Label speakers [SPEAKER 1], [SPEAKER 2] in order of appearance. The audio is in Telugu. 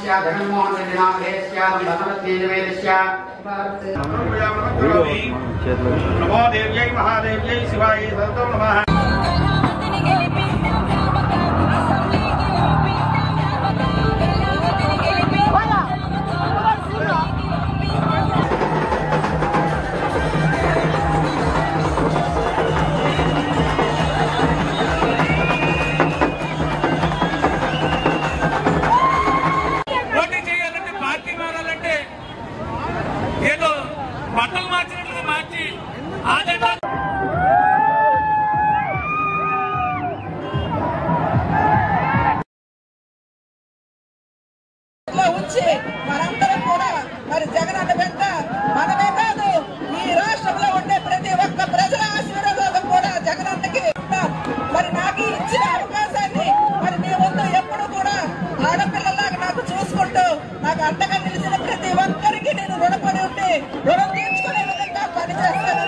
[SPEAKER 1] जगन्मोहन रेड्डी नमो देव्यै महादेव्यै शिवाय सततं नमः। బట్టలు మార్చినట్లుగా మార్చి
[SPEAKER 2] ఉంచి మనందరం కూడా మరి జగనన్న వెంట మనమే కాదు ఈ రాష్ట్రంలో ఉండే ప్రతి ఒక్క ప్రజల ఆశీర్వాదం కూడా జగనన్నకి మరి నాకు ఇచ్చిన అవకాశాన్ని మరి మీ ముందు ఎప్పుడు కూడా ఆడపిల్లలాగా నాకు చూసుకుంటూ నాకు అండగా నిలిచిన ప్రతి ఒక్కరికి నేను రుణపడి ఉండి రుణం తీర్చుకునే విధంగా పనిచేస్తాను.